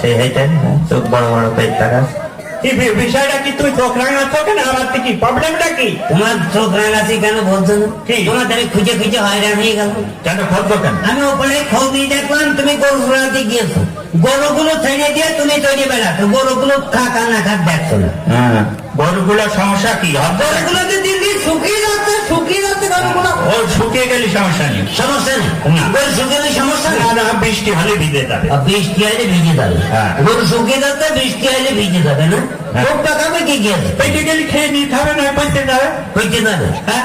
সেই হাইটেন চোখ বড় বড় পেট টাকা বিষয়টা কি তুই চোখ রাঙাচ্ছ কেন? আমার কি প্রবলেমটা কি? তোমার চোখ রাঙাচ্ছি কেন বলছো না? তোমাদের খুঁজে খুঁজে হয়রান হয়ে গেল। কেন খোঁজবো কেন? আমি ওপরে খোঁজ নিয়ে দেখলাম তুমি গরু ঘোরাতে গিয়েছো, গরুগুলো ছেড়ে দিয়ে তুমি তৈরি বেড়াতো, গরুগুলো খাকা না খাক দেখছো না। গরুগুলোর সমস্যা কি? গরুগুলো যে দিন দিন শুকিয়ে যাচ্ছে গরুগুলো। ও শুকিয়ে গেলে সমস্যা নেই, সমস্যা নেই, গরু শুকিয়ে গেলে সমস্যা নেই। না বৃষ্টি হলে ভিজে যাবে। বৃষ্টি হলে ভিজে যাবে, গরু শুকিয়ে যাচ্ছে বৃষ্টি হলে ভিজে যাবে না। খুব টাকা কি গিয়েছে পেটে গেলে খেয়ে নিতে হবে, না পেটে যাবে। হইতে যাবে। হ্যাঁ,